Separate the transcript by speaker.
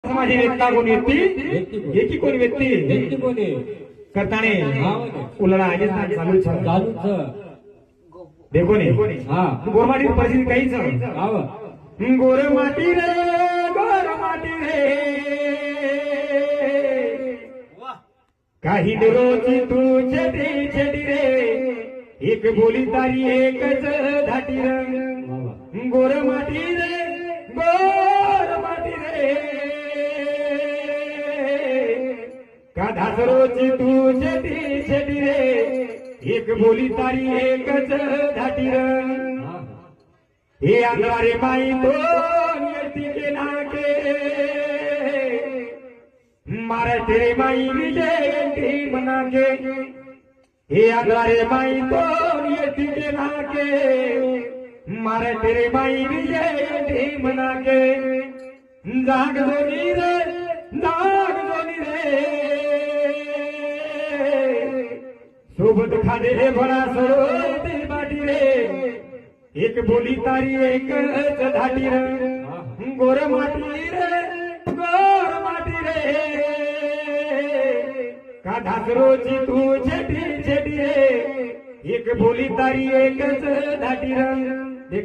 Speaker 1: माझी व्यक्ता कोण व्यक्ती एकी कोण व्यक्ती करताने उलडा आहे चालू
Speaker 2: चालूच
Speaker 1: देखो ने गोरमाटी परिस्थिती काहीच गोरमाटी रे काही रोजी तू छेडी छेडी रे एक बोली तारी एकच धाटी रंग गोरमाटी रे का धासरोची तू छेडी छेडी रे एक बोली तारी एकच धाटी रंग हे अंधारे माई तो नियती के नाके मारा तेरे माई विजय मना के हे अंधारे माई तो नियती के नाके मारा तेरे माई विजय मना के जाग दोनी रे सोबत खादे रे भरा सरोती बाटी रे एक बोली तारी एक धाटी रे गोर माटी रे का धासरोची तू छेडी छेडी रे एक बोली तारी एकच धाटी रे देख